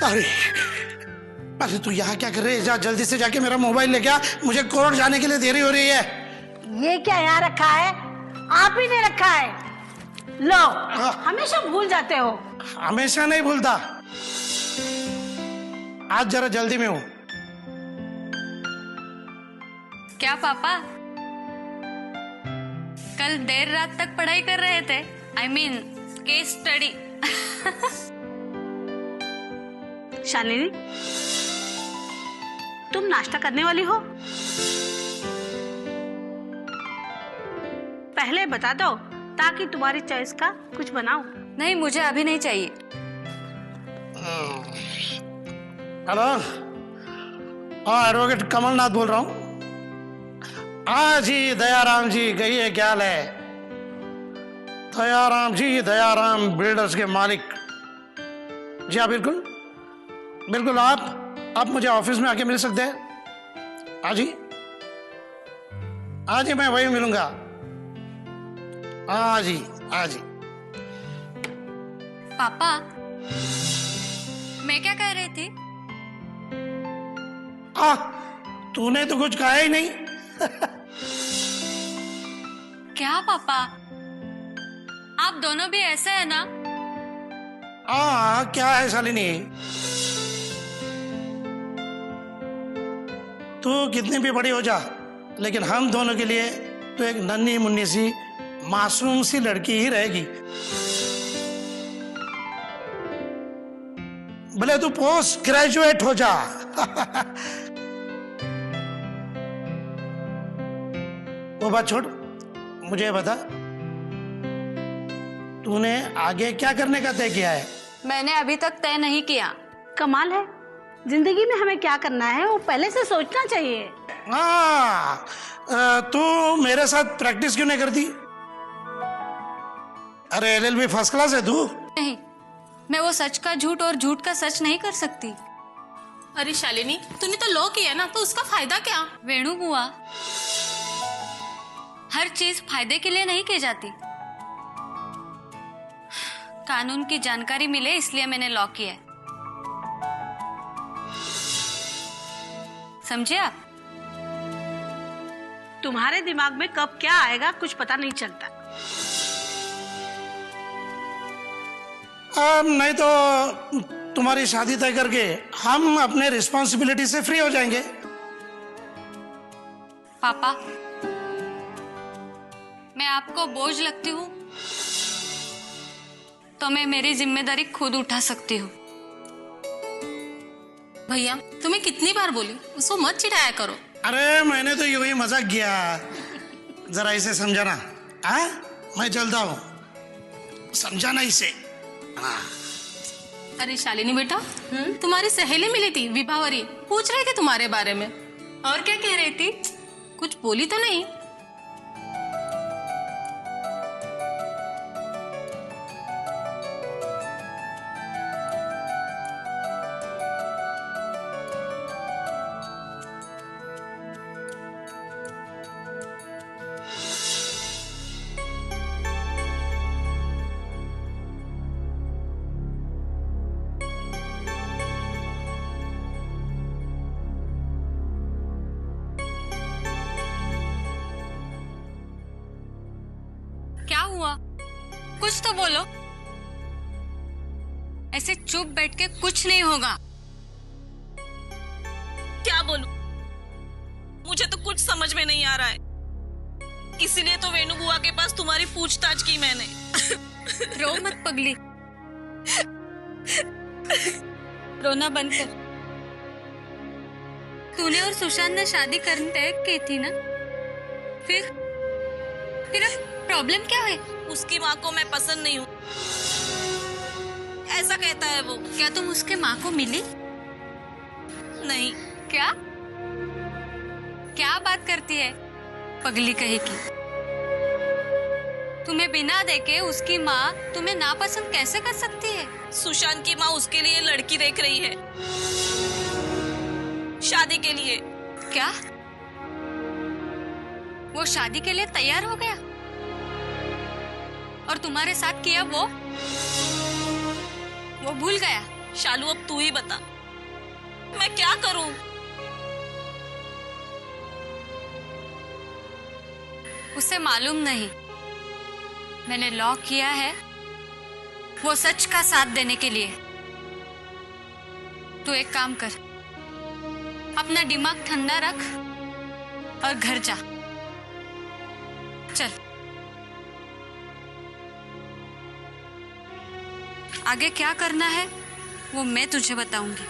अरे अरे तू यहाँ क्या कर रही है? जा जल्दी से जाके मेरा मोबाइल लेके आ, मुझे कोर्ट जाने के लिए देरी हो रही है। ये क्या यहाँ रखा है? आप ही ने रखा है। लो, हमेशा भूल जाते हो। हमेशा नहीं भूलता, आज जरा जल्दी में हूँ। क्या पापा कल देर रात तक पढ़ाई कर रहे थे? I mean, case study. Shalini, तुम नाश्ता करने वाली हो? पहले बता दो ताकि तुम्हारी चॉइस का कुछ बनाऊं। नहीं, मुझे अभी नहीं चाहिए। हेलो, हाँ एडवोकेट कमलनाथ बोल रहा हूँ। हाँ जी दयाराम जी, कहिए क्या हाल है? दयाराम जी, दयाराम बिल्डर्स के मालिक जी। हाँ बिल्कुल बिल्कुल, आप मुझे ऑफिस में आके मिल सकते हैं। हाँ जी, हाँ जी, मैं वही मिलूंगा। हाँ जी, हाँ जी। पापा, मैं क्या कह रही थी? तूने तो कुछ कहा ही नहीं। क्या पापा, आप दोनों भी ऐसे हैं ना? हाँ, क्या है शालिनी? तू कितनी भी बड़ी हो जा, लेकिन हम दोनों के लिए तो एक नन्ही मुन्नी सी मासूम सी लड़की ही रहेगी। भले तू पोस्ट ग्रेजुएट हो जा। वो बात छोड़, मुझे बता तूने आगे क्या करने का तय किया है? मैंने अभी तक तय नहीं किया। कमाल है, जिंदगी में हमें क्या करना है वो पहले से सोचना चाहिए। हाँ, तू मेरे साथ प्रैक्टिस क्यों नहीं करती? अरे LLB फर्स्ट क्लास है तू। नहीं, मैं वो सच का झूठ और झूठ का सच नहीं कर सकती। अरे शालिनी, तूने तो लॉ किया ना, तो उसका फायदा क्या? वेणु बुआ, हर चीज फायदे के लिए नहीं की जाती। कानून की जानकारी मिले इसलिए मैंने लॉ किया है। समझे आप? तुम्हारे दिमाग में कब क्या आएगा कुछ पता नहीं चलता। नहीं तो तुम्हारी शादी तय करके हम अपने रिस्पॉन्सिबिलिटी से फ्री हो जाएंगे। पापा, मैं आपको बोझ लगती हूँ तो मैं मेरी जिम्मेदारी खुद उठा सकती हूँ। भैया, तुम्हें कितनी बार बोली उसको मत चिढ़ाया करो। अरे मैंने तो यूं ही मजाक किया, जरा इसे समझाना। हाँ, मैं चलता हूँ, समझाना इसे। हाँ। अरे शालिनी बेटा, तुम्हारी सहेली मिली थी विभावरी, पूछ रही थी तुम्हारे बारे में। और क्या कह रही थी? कुछ बोली तो नहीं? क्या हुआ? कुछ तो बोलो। ऐसे चुप बैठ के कुछ नहीं होगा। क्या बोलूं? मुझे तो कुछ समझ में नहीं आ रहा है, इसीलिए तो वेणु बुआ के पास तुम्हारी पूछताछ की मैंने। रो मत पगली, रोना बंद कर। तूने और सुशांत ने शादी करने तय की थी ना? फिर प्रॉब्लम क्या है? उसकी माँ को मैं पसंद नहीं हूँ, ऐसा कहता है वो। क्या तुम उसके माँ को मिली? नहीं। क्या क्या बात करती है पगली कही की? तुम्हें बिना देखे उसकी माँ तुम्हें नापसंद कैसे कर सकती है? सुशांत की माँ उसके लिए लड़की देख रही है, शादी के लिए। क्या वो शादी के लिए तैयार हो गया और तुम्हारे साथ किया? वो भूल गया। शालू अब तू ही बता, मैं क्या करूं? उसे मालूम नहीं, मैंने लॉ किया है वो सच का साथ देने के लिए। तू एक काम कर, अपना दिमाग ठंडा रख और घर जा। चल, आगे क्या करना है वो मैं तुझे बताऊंगी।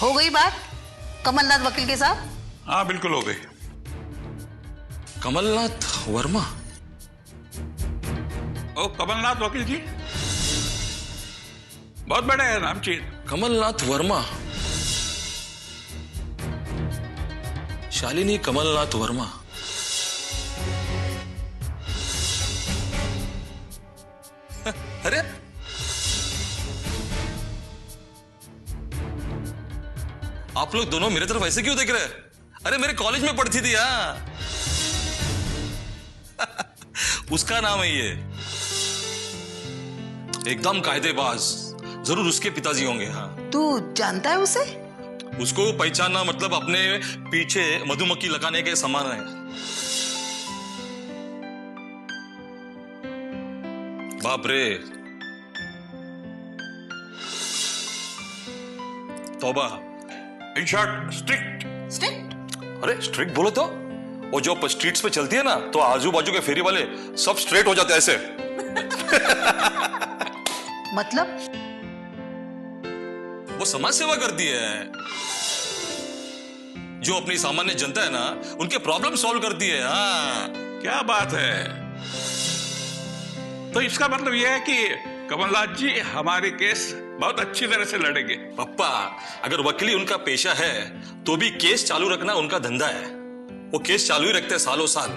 हो गई बात कमलनाथ वकील के साथ? हाँ बिल्कुल हो गई। कमलनाथ वर्मा? ओ कमलनाथ वकील जी, बहुत बड़े हैं नामचीन। कमलनाथ वर्मा, शालिनी कमलनाथ वर्मा। अरे आप लोग दोनों मेरे तरफ ऐसे क्यों देख रहे हैं? अरे मेरे कॉलेज में पढ़ती थी। हाँ उसका नाम है ये, एकदम कायदेबाज। जरूर उसके पिताजी होंगे। हाँ, तू जानता है उसे? उसको पहचानना मतलब अपने पीछे मधुमक्खी लगाने के समान है। बाप रे, तौबा। In short strict. स्ट्रिक्ट? अरे स्ट्रिक्ट बोलो तो वो जो स्ट्रीट्स पे चलती है ना, तो आजू बाजू के फेरी वाले सब स्ट्रेट हो जाते हैं ऐसे। मतलब? वो समाज सेवा करती है। जो अपनी सामान्य जनता है ना, उनके प्रॉब्लम सॉल्व करती है। हाँ, क्या बात है। तो इसका मतलब यह है कि कमलनाथ जी हमारे केस बहुत अच्छी तरह से लड़ेंगे। पप्पा, अगर वकीली उनका पेशा है तो भी केस चालू रखना उनका धंधा है। वो केस चालू ही रखते हैं सालों साल।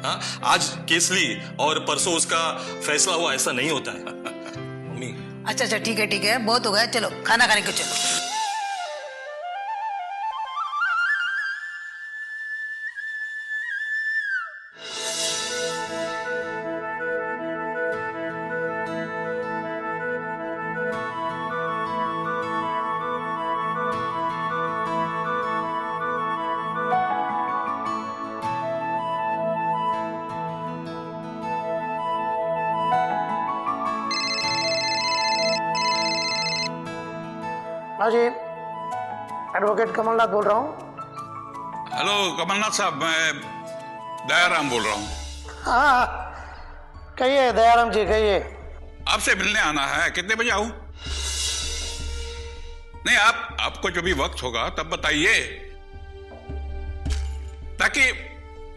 हाँ, आज केस ली और परसों उसका फैसला हुआ, ऐसा नहीं होता है। मम्मी। अच्छा अच्छा, ठीक है, बहुत हो गया, चलो खाना खाने को चलो। हाँ जी, एडवोकेट कमलनाथ बोल रहा हूँ। हेलो कमलनाथ साहब, मैं दयाराम बोल रहा हूँ। हाँ, कहिए दयाराम जी, कहिए। आपसे मिलने आना है, कितने बजे आऊं? नहीं, आपको जो भी वक्त होगा तब बताइए, ताकि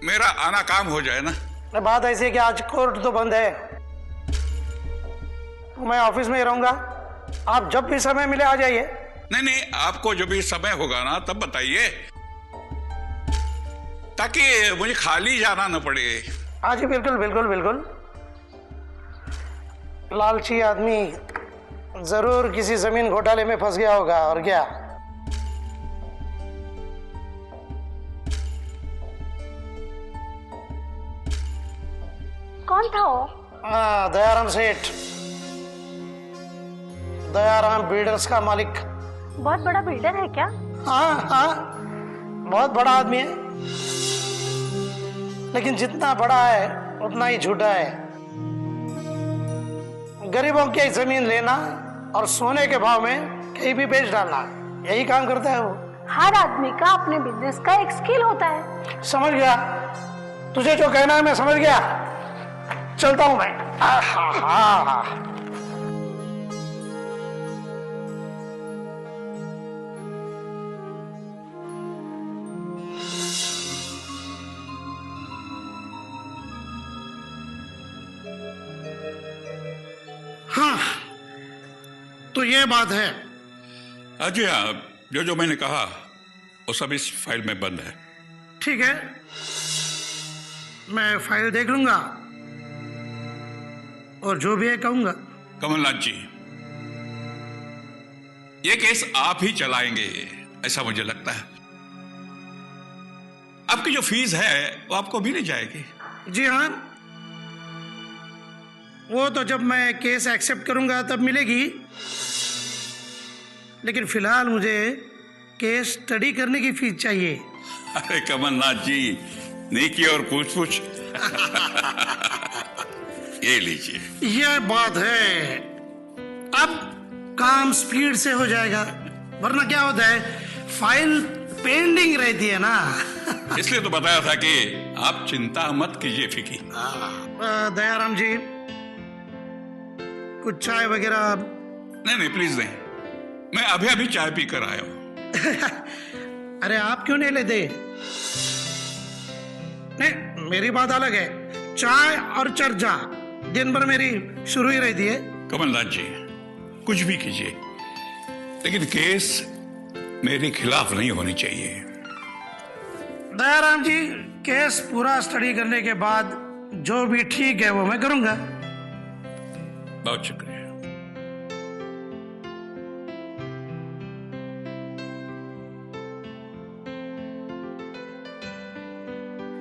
मेरा आना काम हो जाए ना। बात ऐसी है कि आज कोर्ट तो बंद है, मैं ऑफिस में ही रहूंगा। आप जब भी समय मिले आ जाइए। नहीं, आपको जो भी समय होगा ना तब बताइए, ताकि मुझे खाली जाना न पड़े। हाँ जी, बिल्कुल बिल्कुल बिल्कुल। लालची आदमी जरूर किसी जमीन घोटाले में फंस गया होगा, और क्या। कौन था वो? हाँ, दयाराम सेठ, दयाराम बिल्डर्स का मालिक। बहुत बड़ा बिल्डर है क्या? हाँ हाँ, बहुत बड़ा आदमी है, लेकिन जितना बड़ा है उतना ही झूठा है। गरीबों की जमीन लेना और सोने के भाव में कहीं भी बेच डालना, यही काम करता है वो। हर आदमी का अपने बिजनेस का एक स्किल होता है। समझ गया, तुझे जो कहना है मैं समझ गया, चलता हूं मैं। हाँ। हाँ, तो ये बात है। हाँ जी, हाँ, जो मैंने कहा वो सब इस फाइल में बंद है। ठीक है, मैं फाइल देख लूंगा और जो भी है कहूंगा। कमलनाथ जी, ये केस आप ही चलाएंगे ऐसा मुझे लगता है। आपकी जो फीस है वो आपको मिल जाएगी। जी हाँ, वो तो जब मैं केस एक्सेप्ट करूंगा तब मिलेगी, लेकिन फिलहाल मुझे केस स्टडी करने की फीस चाहिए। अरे कमलनाथ जी, नेकी और पूछ पूछ। ये लीजिए। यह बात है, अब काम स्पीड से हो जाएगा, वरना क्या होता है फाइल पेंडिंग रहती है ना। इसलिए तो बताया था कि आप चिंता मत कीजिए फिकी। दयाराम जी, कुछ चाय वगैरह? नहीं नहीं प्लीज नहीं, मैं अभी अभी चाय पी कर आया हूं। अरे आप क्यों नहीं लेते? नहीं, मेरी बात अलग है, चाय और चर्चा दिन भर मेरी शुरू ही रहती है। कमलनाथ जी, कुछ भी कीजिए, लेकिन केस मेरे खिलाफ नहीं होनी चाहिए। दयाराम जी, केस पूरा स्टडी करने के बाद जो भी ठीक है वो मैं करूंगा। बहुत शुक्रिया।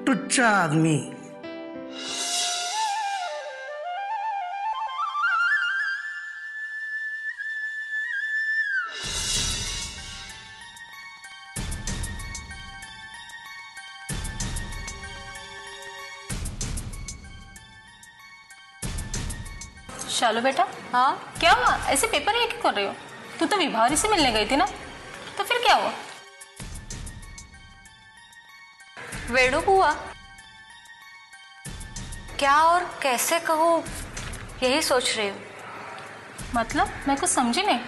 टुच्चा आदमी। शालू बेटा, हाँ क्या हुआ? ऐसे पेपर ये क्यों कर रही हो? तू तो विभावरी से मिलने गई थी ना, तो फिर क्या हुआ? वेणु बुआ, क्या और कैसे कहूँ यही सोच रही हूँ। मतलब मैं कुछ समझी नहीं।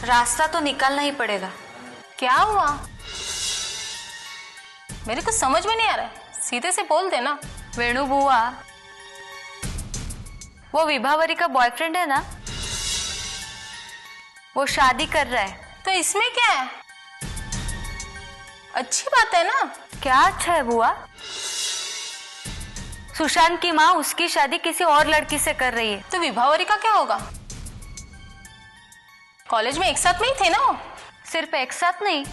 रास्ता तो निकालना ही पड़ेगा। क्या हुआ? मेरे को समझ में नहीं आ रहा है, सीधे से बोल देना। वेणु बुआ, वो विभावरी का बॉयफ्रेंड है ना, वो शादी कर रहा है। तो इसमें क्या है? अच्छी बात है ना। क्या अच्छा है बुआ? सुशांत की माँ उसकी शादी किसी और लड़की से कर रही है। तो विभावरी का क्या होगा? कॉलेज में एक साथ में ही थे ना वो? सिर्फ एक साथ नहीं,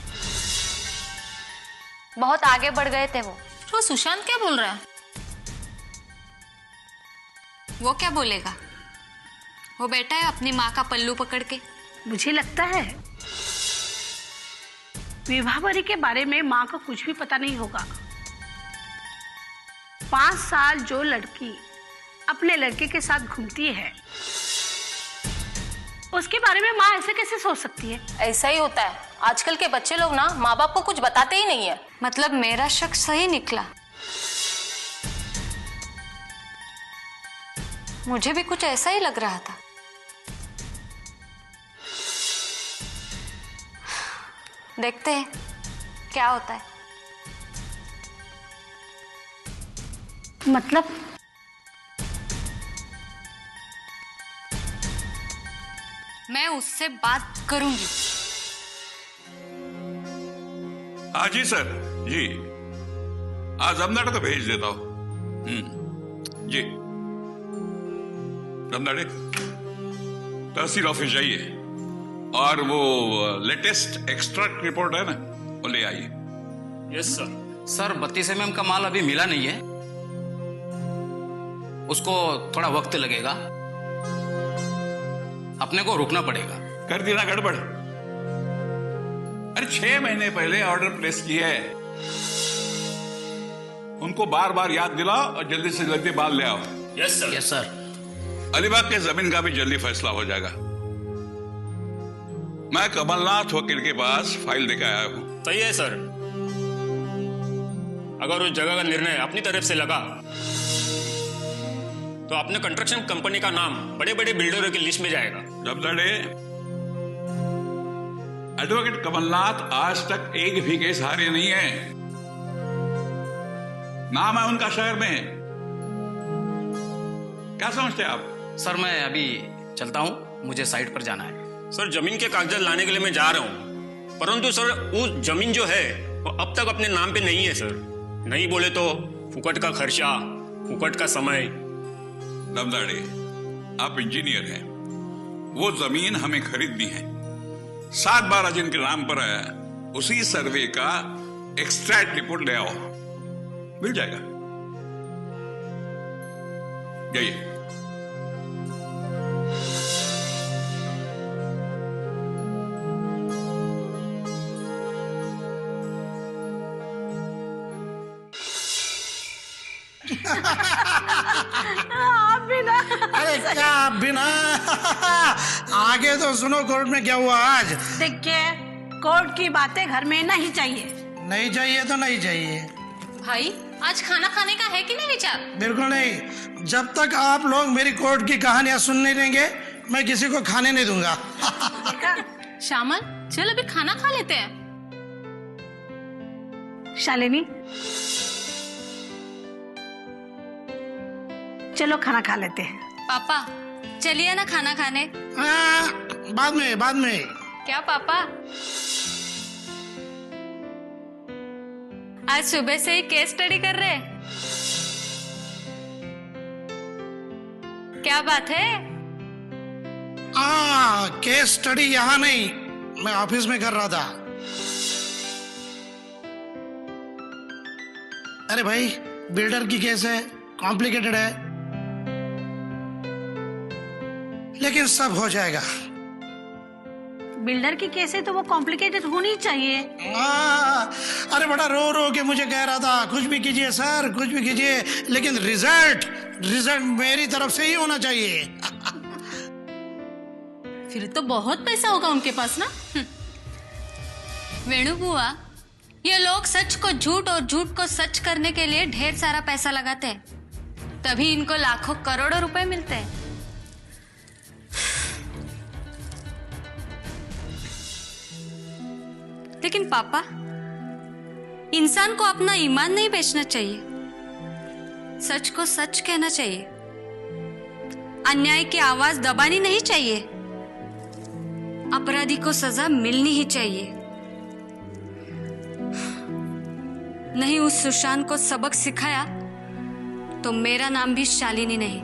बहुत आगे बढ़ गए थे वो। तो सुशांत क्या बोल रहा है? वो क्या बोलेगा, वो बैठा है अपनी माँ का पल्लू पकड़ के। मुझे लगता है विभावरी के बारे में माँ को कुछ भी पता नहीं होगा। 5 साल जो लड़की अपने लड़के के साथ घूमती है, उसके बारे में माँ ऐसे कैसे सोच सकती है? ऐसा ही होता है, आजकल के बच्चे लोग ना माँ बाप को कुछ बताते ही नहीं है। मतलब मेरा शक सही निकला। मुझे भी कुछ ऐसा ही लग रहा था। देखते हैं क्या होता है। मतलब मैं उससे बात करूंगी। हाँ जी सर, जी आज रमदाड़े को भेज देता हूँ। जी रमदाड़े, तहसील ऑफिस जाइए और वो लेटेस्ट एक्सट्रैक्ट रिपोर्ट है ना, वो ले आइए। Yes sir. सर 32 mm का माल अभी मिला नहीं है, उसको थोड़ा वक्त लगेगा, अपने को रुकना पड़ेगा। कर दी ना गड़बड़। अरे 6 महीने पहले ऑर्डर प्लेस किया है, उनको बार बार याद दिलाओ और जल्दी से जल्दी माल ले आओ। Yes sir. Yes sir. Alibag के जमीन का भी जल्दी फैसला हो जाएगा। मैं कमलनाथ वकील के पास फाइल लेकर आया हूं। सही है सर, अगर उस जगह का निर्णय अपनी तरफ से लगा तो अपने कंस्ट्रक्शन कंपनी का नाम बड़े बड़े बिल्डरों की लिस्ट में जाएगा। रमदाड़े, एडवोकेट कमलनाथ आज तक एक भी केस हारे नहीं है, नाम है उनका शहर में। क्या समझते हैं आप? सर मैं अभी चलता हूं, मुझे साइट पर जाना है। सर जमीन के कागजात लाने के लिए मैं जा रहा हूं, परंतु सर वो जमीन जो है वो अब तक अपने नाम पे नहीं है सर। नहीं बोले तो फुकट का खर्चा, फुकट का समय। रमदाड़े, आप इंजीनियर हैं, वो जमीन हमें खरीदनी है। 7/12 जिनके नाम पर है उसी सर्वे का एक्सट्रैक्ट रिपोर्ट ले आओ, मिल जाएगा। जाइए। आप भी ना। अरे क्या आप भी ना। आगे तो सुनो कोर्ट में क्या हुआ आज। देखिए, कोर्ट की बातें घर में नहीं चाहिए। नहीं चाहिए तो नहीं चाहिए। भाई आज खाना खाने का है कि नहीं विचार? बिल्कुल नहीं। जब तक आप लोग मेरी कोर्ट की कहानियां सुन नहीं लेंगे, मैं किसी को खाने नहीं दूंगा। श्यामल चल अभी खाना खा लेते हैं। शालिनी चलो खाना खा लेते हैं। पापा चलिए ना खाना खाने। बाद में। क्या पापा, आज सुबह से ही केस स्टडी कर रहे हैं? क्या बात है? केस स्टडी यहाँ नहीं, मैं ऑफिस में कर रहा था। अरे भाई, बिल्डर की केस है, कॉम्प्लिकेटेड है, लेकिन सब हो जाएगा। बिल्डर की केस है तो वो कॉम्प्लिकेटेड होनी चाहिए। अरे बड़ा रो रो के मुझे कह रहा था कुछ भी कीजिए सर, कुछ भी कीजिए, लेकिन रिजल्ट मेरी तरफ से ही होना चाहिए। फिर तो बहुत पैसा होगा उनके पास ना। वेणु बुआ, ये लोग सच को झूठ और झूठ को सच करने के लिए ढेर सारा पैसा लगाते हैं, तभी इनको लाखों करोड़ों रुपए मिलते हैं। लेकिन पापा, इंसान को अपना ईमान नहीं बेचना चाहिए, सच को सच कहना चाहिए, अन्याय की आवाज दबानी नहीं चाहिए, अपराधी को सजा मिलनी ही चाहिए। नहीं उस सुशांत को सबक सिखाया तो मेरा नाम भी शालिनी नहीं।